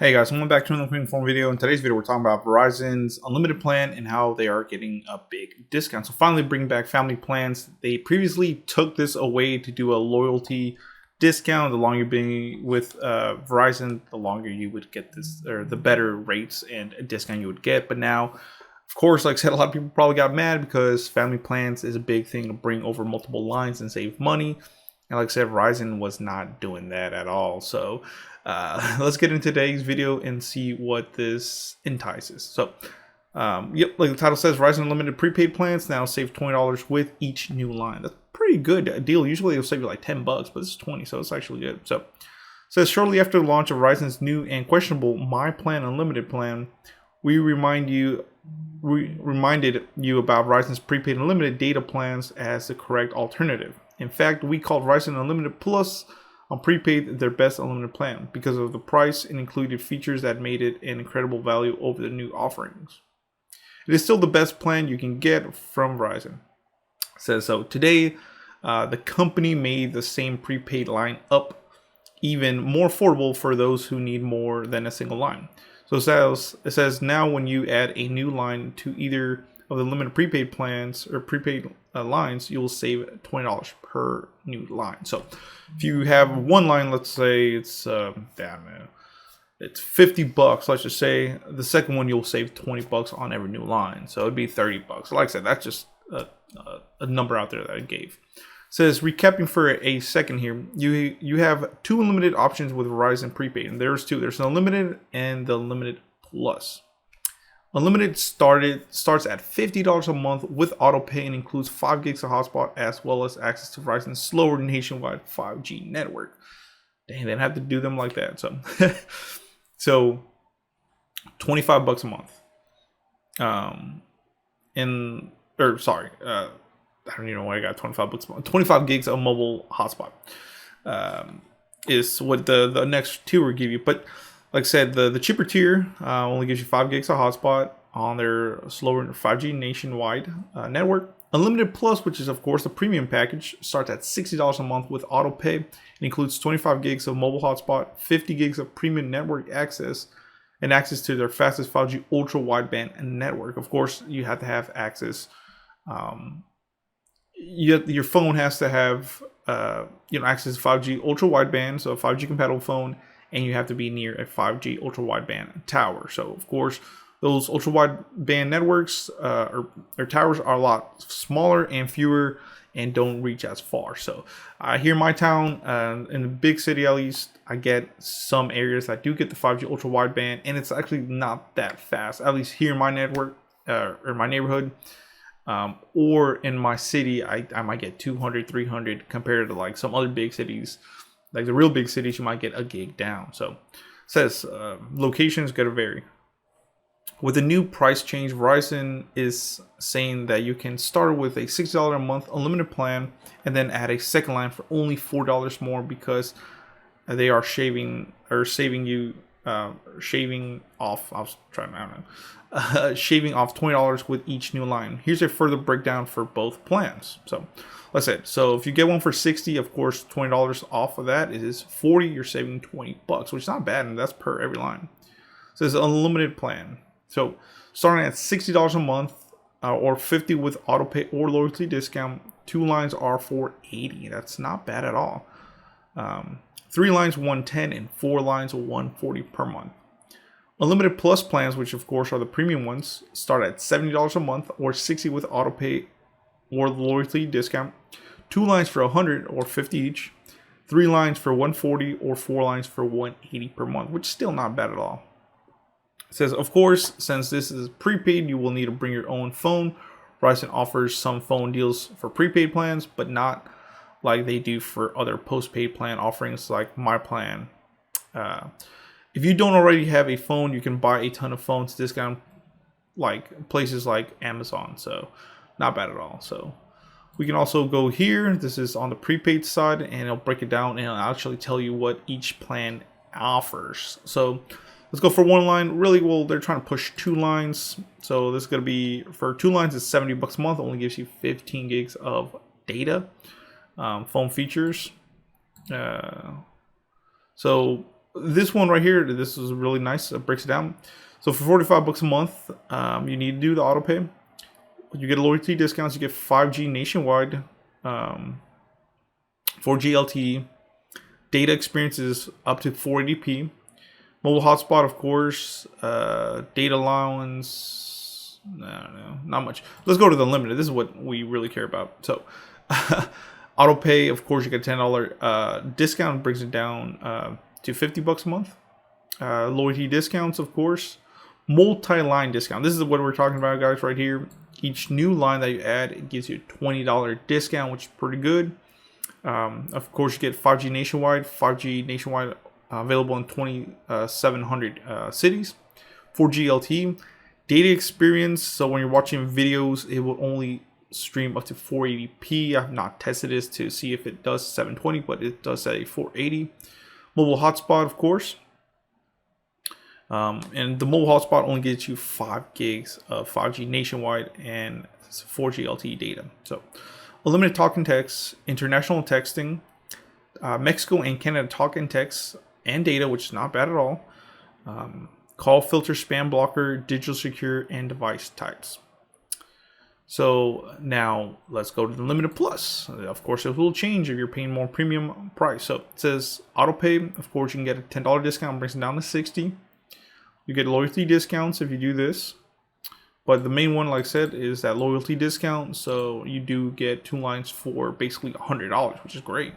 Hey guys, welcome back to another quick inform video. In today's video, we're talking about Verizon's unlimited plan and how they are getting a big discount. So finally bringing back family plans. They previously took this away to do a loyalty discount. The longer you've been with Verizon, the longer you would get this, or the better rates and discount you would get. But now, of course, like I said, a lot of people probably got mad because family plans is a big thing to bring over multiple lines and save money. And like I said, Verizon was not doing that at all. So let's get into today's video and see what this entices. So, yep, like the title says, Verizon Unlimited prepaid plans now save $20 with each new line. That's a pretty good deal. Usually it'll save you like $10, but this is 20, so it's actually good. So, it says shortly after the launch of Verizon's new and questionable My Plan Unlimited plan, we reminded you about Verizon's prepaid unlimited data plans as the correct alternative. In fact, we called Verizon Unlimited Plus on prepaid their best unlimited plan because of the price and included features that made it an incredible value over the new offerings. It is still the best plan you can get from Verizon. It says so. Today, the company made the same prepaid line up even more affordable for those who need more than a single line. So it says now when you add a new line to either of the limited prepaid plans or prepaid lines, you will save $20 per new line. So if you have one line, let's say it's it's $50, let's just say, the second one you'll save $20 on every new line, so it'd be $30. Like I said, that's just a number out there that I gave. It says, recapping for a second here, you have two unlimited options with Verizon Prepaid, and there's two. There's the Unlimited and the Unlimited Plus. Unlimited starts at $50 a month with auto pay and includes 5 gigs of hotspot as well as access to Verizon's slower nationwide 5G network. Dang, they didn't have to do them like that. So, so $25 a month. I don't even know why I got $25 a month. 25 gigs of mobile hotspot is what the next tier will give you. But like I said, the cheaper tier only gives you 5 gigs of hotspot on their slower 5G nationwide network. Unlimited Plus, which is of course the premium package, starts at $60 a month with auto pay. It includes 25 gigs of mobile hotspot, 50 gigs of premium network access, and access to their fastest 5G ultra wideband network. Of course, you have to have access. Your phone has to have access to 5G ultra wideband, so a 5G compatible phone. And you have to be near a 5G ultra wideband tower. So of course, those ultra wideband networks or towers are a lot smaller and fewer and don't reach as far. So here in my town, in the big city at least, I get some areas that do get the 5G ultra wideband, and it's actually not that fast. At least here in my network or my neighborhood, or in my city, I might get 200, 300 compared to like some other big cities. Like the real big cities, you might get a gig down. So it says locations gotta vary. With the new price change, Verizon is saying that you can start with a $60 a month unlimited plan and then add a second line for only $4 more because they are shaving off. Shaving off $20 with each new line. Here's a further breakdown for both plans. So let's say, so if you get one for 60, of course, $20 off of that is 40. You're saving $20, which is not bad, and that's per every line. So it's an unlimited plan. So starting at $60 a month or 50 with auto pay or loyalty discount, 2 lines are for 80. That's not bad at all. 3 lines 110 and 4 lines 140 per month. Unlimited Plus plans, which of course are the premium ones, start at $70 a month or 60 with auto pay or loyalty discount. 2 lines for 100 or 50 each. 3 lines for 140 or 4 lines for 180 per month, which is still not bad at all. It says, of course, since this is prepaid, you will need to bring your own phone. Verizon offers some phone deals for prepaid plans, but not like they do for other postpaid plan offerings like My Plan. If you don't already have a phone, you can buy a ton of phones discount like places like Amazon. So not bad at all. So we can also go here. This is on the prepaid side, and it'll break it down and it'll actually tell you what each plan offers. So let's go for 1 line. Really, well, they're trying to push 2 lines. So this is going to be, for 2 lines, it's $70 a month. Only gives you 15 gigs of data. Phone features. So this one right here, this is really nice. It breaks it down. So for 45 bucks a month, you need to do the auto pay. You get loyalty discounts. You get 5G nationwide, 4G LTE, data experiences up to 480p, mobile hotspot, of course, data allowance. No, not much. Let's go to the unlimited. This is what we really care about. So, auto pay, of course, you get a $10 discount. Brings it down to 50 bucks a month. Loyalty discounts, of course. Multi-line discount. This is what we're talking about, guys, right here. Each new line that you add, it gives you a $20 discount, which is pretty good. Of course, you get 5G nationwide. 5G nationwide available in 2,700 cities. 4G LTE. Data experience. So when you're watching videos, it will only stream up to 480p. I've not tested this to see if it does 720, but it does say 480. Mobile hotspot, of course. And the mobile hotspot only gets you 5 gigs of 5G nationwide and 4G LTE data. So, unlimited talk and text, international texting, Mexico and Canada talk and text and data, which is not bad at all. Call filter, spam blocker, digital secure, and device types. So now let's go to the Limited Plus. Of course, it will change if you're paying more premium price. So it says auto pay. Of course, you can get a $10 discount, brings it down to 60. You get loyalty discounts if you do this. But the main one, like I said, is that loyalty discount. So you do get 2 lines for basically $100, which is great.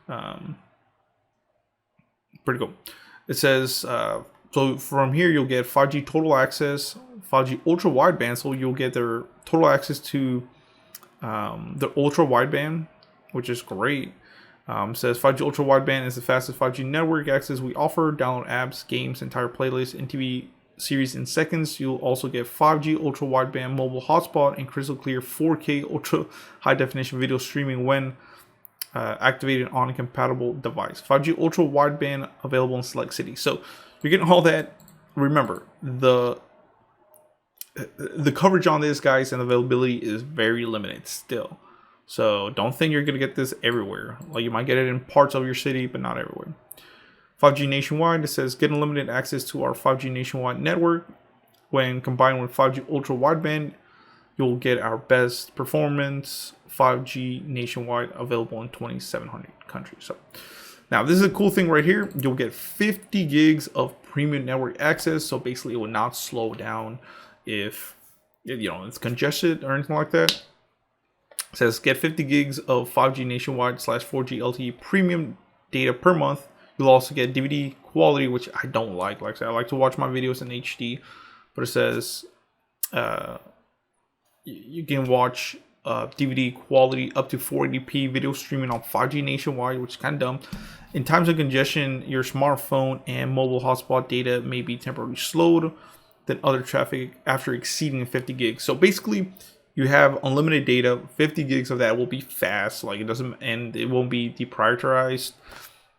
Pretty cool. It says, so from here, you'll get 5G total access, 5G ultra wideband. So you'll get their total access to the ultra wideband, which is great. Says 5G ultra wideband is the fastest 5G network access we offer. Download apps, games, entire playlists, and TV series in seconds. You'll also get 5G ultra wideband mobile hotspot and crystal clear 4K ultra high definition video streaming when activated on a compatible device. 5G ultra wideband available in select cities. So you're getting all that. Remember, the coverage on this, guys, and availability is very limited still. So don't think you're going to get this everywhere. Like, you might get it in parts of your city, but not everywhere. 5G nationwide, it says get unlimited access to our 5G nationwide network. When combined with 5G ultra wideband, you'll get our best performance 5G nationwide available in 2,700 countries. So now this is a cool thing right here. You'll get 50 gigs of premium network access. So basically it will not slow down if it's congested or anything like that. It says get 50 gigs of 5G nationwide / 4G LTE premium data per month. You'll also get DVD quality, which I don't like. Like I said, I like to watch my videos in HD, but it says you can watch DVD quality up to 480p video streaming on 5G nationwide, which is kind of dumb. In times of congestion, your smartphone and mobile hotspot data may be temporarily slowed than other traffic after exceeding 50 gigs. So basically, you have unlimited data. 50 gigs of that will be fast, like it doesn't, and it won't be deprioritized.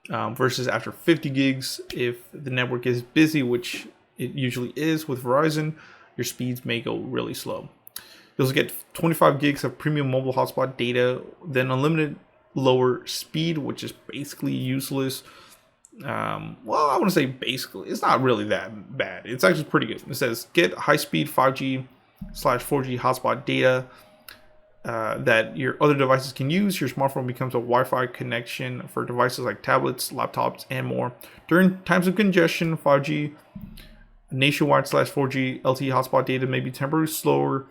Versus after 50 gigs, if the network is busy, which it usually is with Verizon, your speeds may go really slow. You'll also get 25 gigs of premium mobile hotspot data, then unlimited lower speed, which is basically useless. Well, I want to say basically, it's not really that bad. It's actually pretty good. It says get high-speed 5G / 4G hotspot data that your other devices can use. Your smartphone becomes a Wi-Fi connection for devices like tablets, laptops, and more. During times of congestion, 5G nationwide / 4G LTE hotspot data may be temporarily slower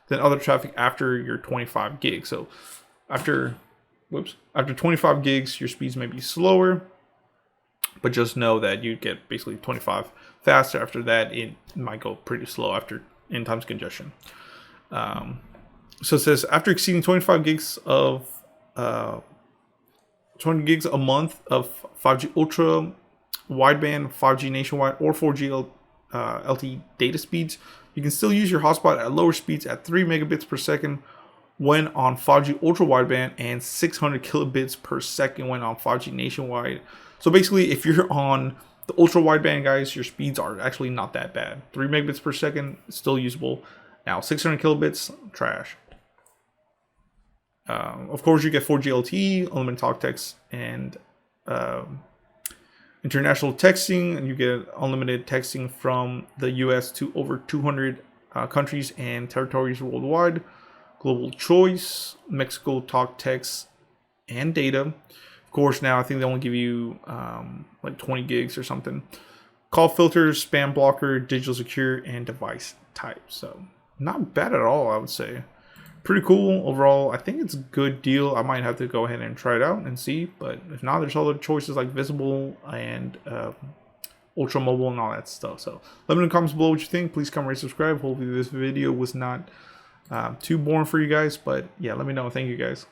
than other traffic after your 25 gigs. So after 25 gigs, your speeds may be slower, but just know that you get basically 25 faster. After that, it might go pretty slow in times of congestion. So it says after exceeding 25 gigs of 20 gigs a month of 5G ultra wideband, 5G nationwide, or 4G LTE data speeds, you can still use your hotspot at lower speeds at 3 megabits per second when on 5G ultra wideband and 600 kilobits per second when on 5G nationwide. So basically, if you're on the ultra wideband, guys, your speeds are actually not that bad. 3 megabits per second is still usable. Now 600 kilobits, trash. Of course, you get 4G LTE, unlimited talk, text, and International texting, and you get unlimited texting from the US to over 200 countries and territories worldwide. Global choice, Mexico talk, text, and data. Of course, now I think they only give you like 20 gigs or something. Call filters, spam blocker, digital secure, and device type. So not bad at all, I would say. Pretty cool overall. I think it's a good deal. I might have to go ahead and try it out and see. But if not, there's other choices like Visible and Ultra Mobile and all that stuff. So let me know in the comments below what you think. Please comment, rate, subscribe. Hopefully this video was not too boring for you guys. But yeah, let me know. Thank you guys.